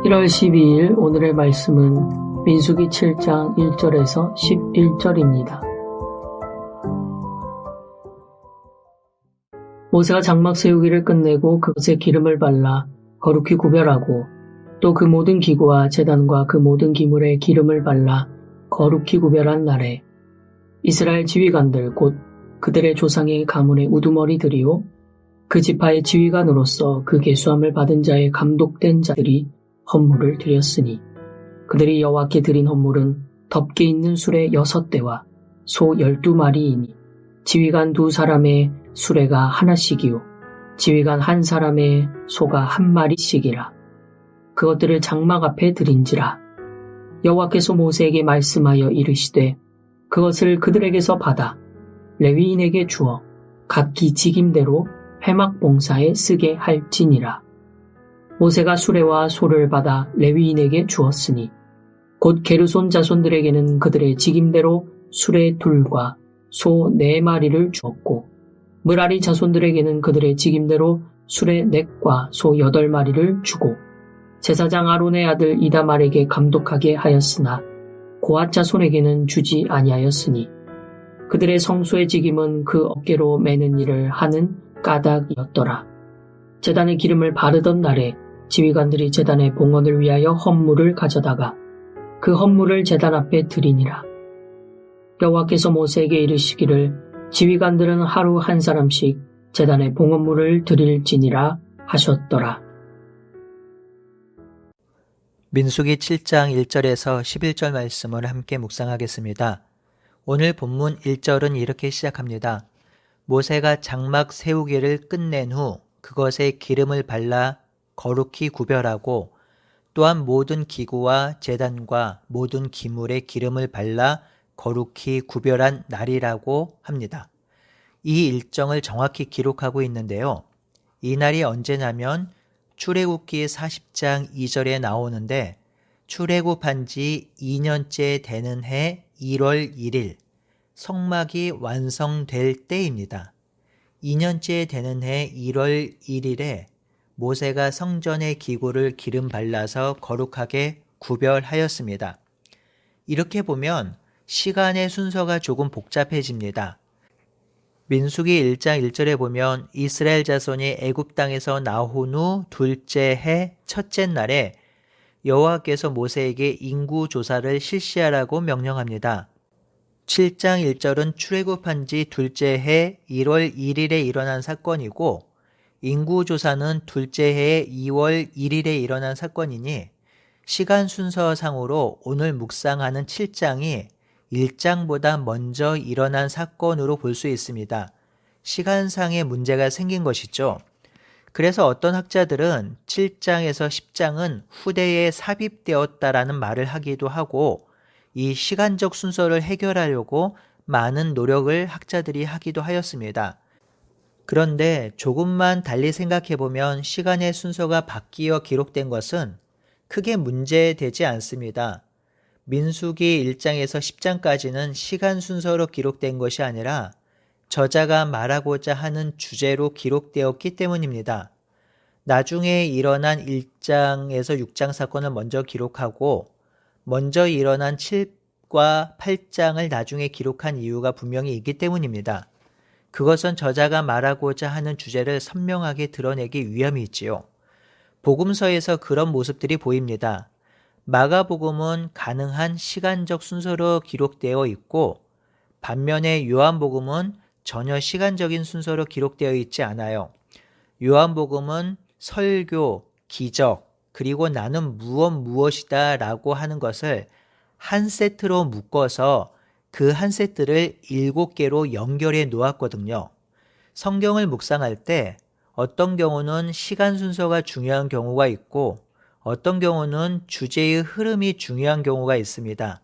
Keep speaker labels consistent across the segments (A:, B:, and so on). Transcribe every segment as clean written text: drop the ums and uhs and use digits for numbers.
A: 1월 12일 오늘의 말씀은 민수기 7장 1절에서 11절입니다. 모세가 장막 세우기를 끝내고 그것에 기름을 발라 거룩히 구별하고 또 그 모든 기구와 제단과 그 모든 기물에 기름을 발라 거룩히 구별한 날에 이스라엘 지휘관들 곧 그들의 조상의 가문의 우두머리들이요 그 지파의 지휘관으로서 그 계수함을 받은 자의 감독된 자들이 헌물을 드렸으니 그들이 여호와께 드린 헌물은 덮개 있는 수레 6대와 소 12마리이니 지휘관 2사람의 수레가 하나씩이요 지휘관 1사람의 소가 1마리씩이라. 그것들을 장막 앞에 드린지라. 여호와께서 모세에게 말씀하여 이르시되 그것을 그들에게서 받아 레위인에게 주어 각기 직임대로 회막 봉사에 쓰게 할지니라. 모세가 수레와 소를 받아 레위인에게 주었으니 곧 게르손 자손들에게는 그들의 직임대로 수레 2과 소 4마리를 주었고 므라리 자손들에게는 그들의 직임대로 수레 4과 소 8마리를 주고 제사장 아론의 아들 이다말에게 감독하게 하였으나 고앗 자손에게는 주지 아니하였으니 그들의 성소의 직임은 그 어깨로 매는 일을 하는 까닭이었더라. 제단에 기름을 바르던 날에 지휘관들이 제단의 봉헌을 위하여 헌물을 가져다가 그 헌물을 제단 앞에 드리니라. 여호와께서 모세에게 이르시기를 지휘관들은 하루 1사람씩 제단의 봉헌물을 드릴지니라 하셨더라.
B: 민수기 7장 1절에서 11절 말씀을 함께 묵상하겠습니다. 오늘 본문 1절은 이렇게 시작합니다. 모세가 장막 세우기를 끝낸 후 그것에 기름을 발라 거룩히 구별하고 또한 모든 기구와 제단과 모든 기물에 기름을 발라 거룩히 구별한 날이라고 합니다. 이 일정을 정확히 기록하고 있는데요. 이 날이 언제냐면 출애굽기 40장 2절에 나오는데 출애굽한 지 2년째 되는 해 1월 1일 성막이 완성될 때입니다. 2년째 되는 해 1월 1일에 모세가 성전의 기구를 기름 발라서 거룩하게 구별하였습니다. 이렇게 보면 시간의 순서가 조금 복잡해집니다. 민수기 1장 1절에 보면 이스라엘 자손이 애굽 땅에서 나온 후 둘째 해 첫째 날에 여호와께서 모세에게 인구 조사를 실시하라고 명령합니다. 7장 1절은 출애굽한 지 둘째 해 1월 1일에 일어난 사건이고 인구조사는 둘째 해 2월 1일에 일어난 사건이니 시간 순서상으로 오늘 묵상하는 7장이 1장보다 먼저 일어난 사건으로 볼 수 있습니다. 시간상의 문제가 생긴 것이죠. 그래서 어떤 학자들은 7장에서 10장은 후대에 삽입되었다라는 말을 하기도 하고 이 시간적 순서를 해결하려고 많은 노력을 학자들이 하기도 하였습니다. 그런데 조금만 달리 생각해보면 시간의 순서가 바뀌어 기록된 것은 크게 문제되지 않습니다. 민수기 1장에서 10장까지는 시간 순서로 기록된 것이 아니라 저자가 말하고자 하는 주제로 기록되었기 때문입니다. 나중에 일어난 1장에서 6장 사건을 먼저 기록하고 먼저 일어난 7과 8장을 나중에 기록한 이유가 분명히 있기 때문입니다. 그것은 저자가 말하고자 하는 주제를 선명하게 드러내기 위함이 있지요. 복음서에서 그런 모습들이 보입니다. 마가복음은 가능한 시간적 순서로 기록되어 있고 반면에 요한복음은 전혀 시간적인 순서로 기록되어 있지 않아요. 요한복음은 설교, 기적, 그리고 나는 무엇이다 라고 하는 것을 한 세트로 묶어서 그 한 세트를 7개로 연결해 놓았거든요. 성경을 묵상할 때 어떤 경우는 시간 순서가 중요한 경우가 있고 어떤 경우는 주제의 흐름이 중요한 경우가 있습니다.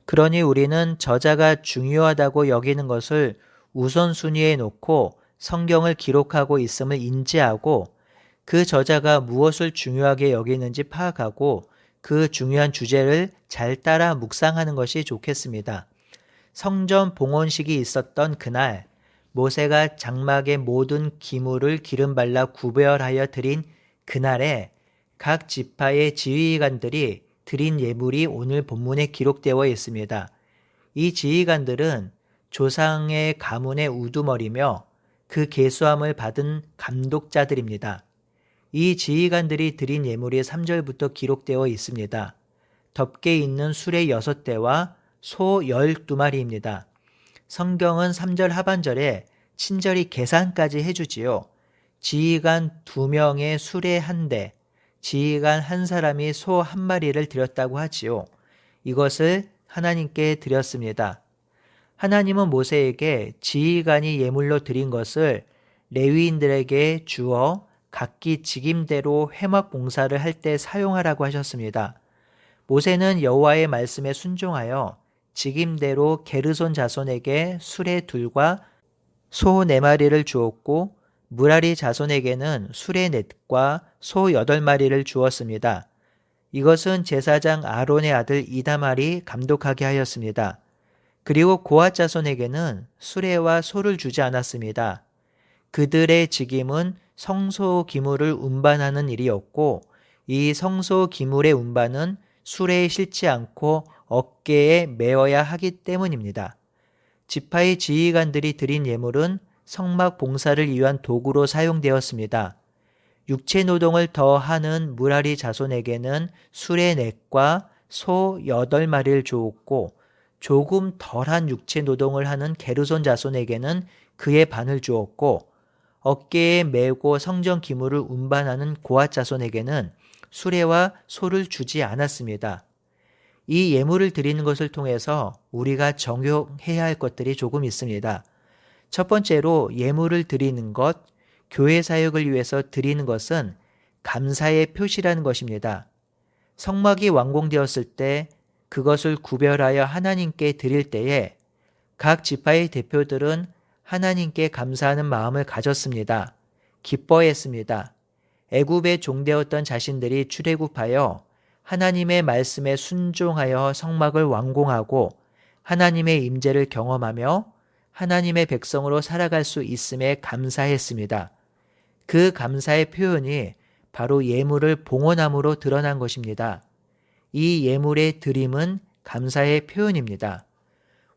B: 그러니 우리는 저자가 중요하다고 여기는 것을 우선순위에 놓고 성경을 기록하고 있음을 인지하고 그 저자가 무엇을 중요하게 여기는지 파악하고 그 중요한 주제를 잘 따라 묵상하는 것이 좋겠습니다. 성전 봉헌식이 있었던 그날 모세가 장막의 모든 기물을 기름 발라 구별하여 드린 그날에 각 지파의 지휘관들이 드린 예물이 오늘 본문에 기록되어 있습니다. 이 지휘관들은 조상의 가문의 우두머리며 그 계수함을 받은 감독자들입니다. 이 지휘관들이 드린 예물이 3절부터 기록되어 있습니다. 덮개 있는 수레 6대와 소 12마리입니다. 성경은 3절 하반절에 친절히 계산까지 해주지요. 지휘관 2명의 수레 1대, 지휘관 1사람이 소 1마리를 드렸다고 하지요. 이것을 하나님께 드렸습니다. 하나님은 모세에게 지휘관이 예물로 드린 것을 레위인들에게 주어 각기 직임대로 회막 봉사를 할 때 사용하라고 하셨습니다. 모세는 여호와의 말씀에 순종하여 직임대로 게르손 자손에게 수레 2과 소 4마리를 주었고 무라리 자손에게는 수레 4과 소 8마리를 주었습니다. 이것은 제사장 아론의 아들 이다말이 감독하게 하였습니다. 그리고 고앗 자손에게는 수레와 소를 주지 않았습니다. 그들의 직임은 성소 기물을 운반하는 일이었고 이 성소 기물의 운반은 수레에 실지 않고 어깨에 메어야 하기 때문입니다. 지파의 지휘관들이 드린 예물은 성막 봉사를 위한 도구로 사용되었습니다. 육체 노동을 더하는 무라리 자손에게는 수레 4과 소 8마리를 주었고 조금 덜한 육체 노동을 하는 게르손 자손에게는 그의 반을 주었고 어깨에 메고 성전 기물을 운반하는 고앗 자손에게는 수레와 소를 주지 않았습니다. 이 예물을 드리는 것을 통해서 우리가 정욕해야 할 것들이 조금 있습니다. 첫 번째로 예물을 드리는 것, 교회 사역을 위해서 드리는 것은 감사의 표시라는 것입니다. 성막이 완공되었을 때 그것을 구별하여 하나님께 드릴 때에 각 지파의 대표들은 하나님께 감사하는 마음을 가졌습니다. 기뻐했습니다. 애굽에 종되었던 자신들이 출애굽하여 하나님의 말씀에 순종하여 성막을 완공하고 하나님의 임재를 경험하며 하나님의 백성으로 살아갈 수 있음에 감사했습니다. 그 감사의 표현이 바로 예물을 봉헌함으로 드러난 것입니다. 이 예물의 드림은 감사의 표현입니다.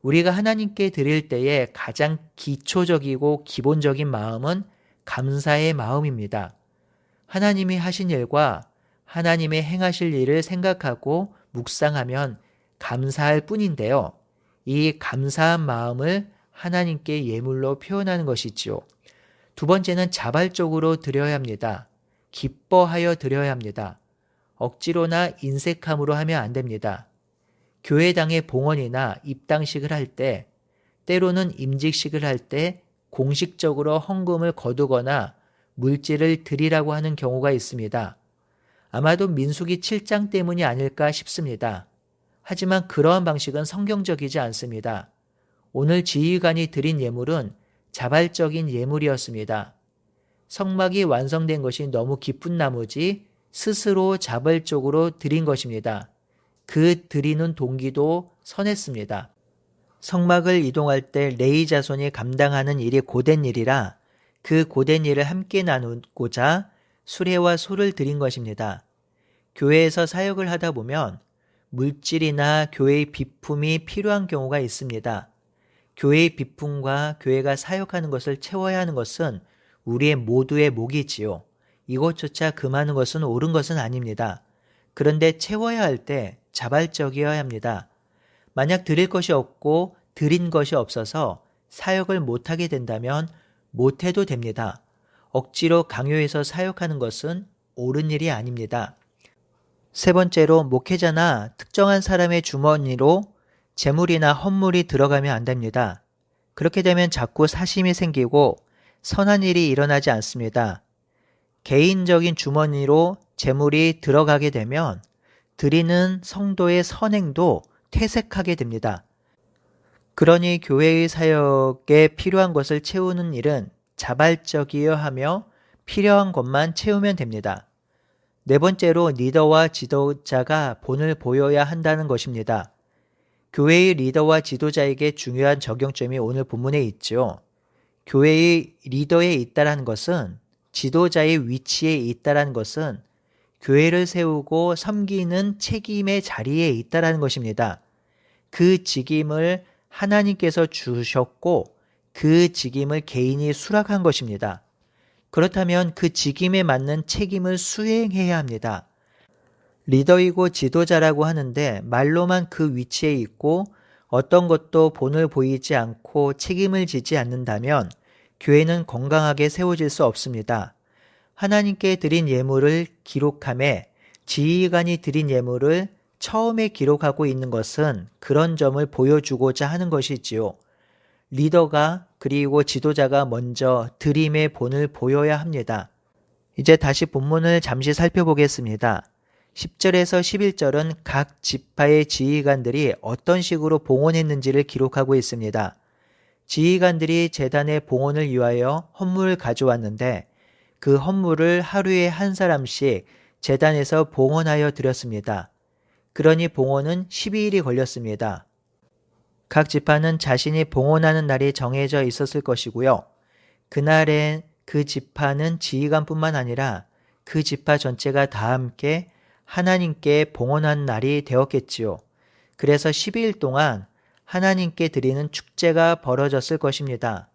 B: 우리가 하나님께 드릴 때에 가장 기초적이고 기본적인 마음은 감사의 마음입니다. 하나님이 하신 일과 하나님의 행하실 일을 생각하고 묵상하면 감사할 뿐인데요. 이 감사한 마음을 하나님께 예물로 표현하는 것이지요. 두 번째는 자발적으로 드려야 합니다. 기뻐하여 드려야 합니다. 억지로나 인색함으로 하면 안 됩니다. 교회당의 봉헌이나 입당식을 할 때, 때로는 임직식을 할 때 공식적으로 헌금을 거두거나 물질을 드리라고 하는 경우가 있습니다. 아마도 민수기 7장 때문이 아닐까 싶습니다. 하지만 그러한 방식은 성경적이지 않습니다. 오늘 지휘관이 드린 예물은 자발적인 예물이었습니다. 성막이 완성된 것이 너무 기쁜 나머지 스스로 자발적으로 드린 것입니다. 그 드리는 동기도 선했습니다. 성막을 이동할 때 레위 자손이 감당하는 일이 고된 일이라 그 고된 일을 함께 나누고자 수레와 소를 드린 것입니다. 교회에서 사역을 하다 보면 물질이나 교회의 비품이 필요한 경우가 있습니다. 교회의 비품과 교회가 사역하는 것을 채워야 하는 것은 우리의 모두의 몫이지요. 이것조차 금하는 것은 옳은 것은 아닙니다. 그런데 채워야 할 때 자발적이어야 합니다. 만약 드릴 것이 없고 드린 것이 없어서 사역을 못하게 된다면 못해도 됩니다. 억지로 강요해서 사역하는 것은 옳은 일이 아닙니다. 세 번째로 목회자나 특정한 사람의 주머니로 재물이나 헌물이 들어가면 안 됩니다. 그렇게 되면 자꾸 사심이 생기고 선한 일이 일어나지 않습니다. 개인적인 주머니로 재물이 들어가게 되면 드리는 성도의 선행도 퇴색하게 됩니다. 그러니 교회의 사역에 필요한 것을 채우는 일은 자발적이어야 하며 필요한 것만 채우면 됩니다. 네 번째로 리더와 지도자가 본을 보여야 한다는 것입니다. 교회의 리더와 지도자에게 중요한 적용점이 오늘 본문에 있죠. 교회의 리더에 있다라는 것은 지도자의 위치에 있다라는 것은 교회를 세우고 섬기는 책임의 자리에 있다라는 것입니다. 그 직임을 하나님께서 주셨고 그 직임을 개인이 수락한 것입니다. 그렇다면 그 직임에 맞는 책임을 수행해야 합니다. 리더이고 지도자라고 하는데 말로만 그 위치에 있고 어떤 것도 본을 보이지 않고 책임을 지지 않는다면 교회는 건강하게 세워질 수 없습니다. 하나님께 드린 예물을 기록함에 지휘관이 드린 예물을 처음에 기록하고 있는 것은 그런 점을 보여주고자 하는 것이지요. 리더가 그리고 지도자가 먼저 드림의 본을 보여야 합니다. 이제 다시 본문을 잠시 살펴보겠습니다. 10절에서 11절은 각 지파의 지휘관들이 어떤 식으로 봉헌했는지를 기록하고 있습니다. 지휘관들이 제단의 봉헌을 위하여 헌물을 가져왔는데 그 헌물을 하루에 한 사람씩 제단에서 봉헌하여 드렸습니다. 그러니 봉헌은 12일이 걸렸습니다. 각 지파는 자신이 봉헌하는 날이 정해져 있었을 것이고요. 그날엔 그 지파는 지휘관뿐만 아니라 그 지파 전체가 다 함께 하나님께 봉헌한 날이 되었겠지요. 그래서 12일 동안 하나님께 드리는 축제가 벌어졌을 것입니다.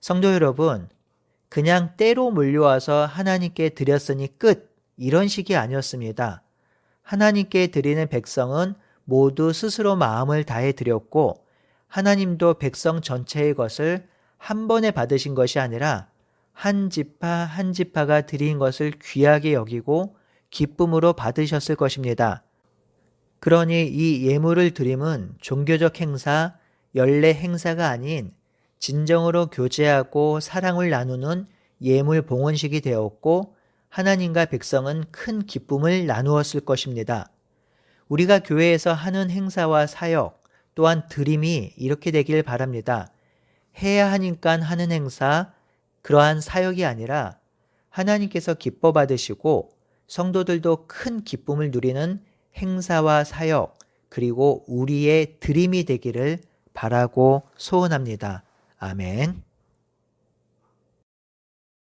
B: 성도 여러분, 그냥 때로 몰려와서 하나님께 드렸으니 끝, 이런 식이 아니었습니다. 하나님께 드리는 백성은 모두 스스로 마음을 다해 드렸고 하나님도 백성 전체의 것을 한 번에 받으신 것이 아니라 한 지파 한 지파가 드린 것을 귀하게 여기고 기쁨으로 받으셨을 것입니다. 그러니 이 예물을 드림은 종교적 행사, 연례 행사가 아닌 진정으로 교제하고 사랑을 나누는 예물 봉헌식이 되었고 하나님과 백성은 큰 기쁨을 나누었을 것입니다. 우리가 교회에서 하는 행사와 사역 또한 드림이 이렇게 되길 바랍니다. 해야 하니까 하는 행사, 그러한 사역이 아니라 하나님께서 기뻐 받으시고 성도들도 큰 기쁨을 누리는 행사와 사역, 그리고 우리의 드림이 되기를 바라고 소원합니다. 아멘.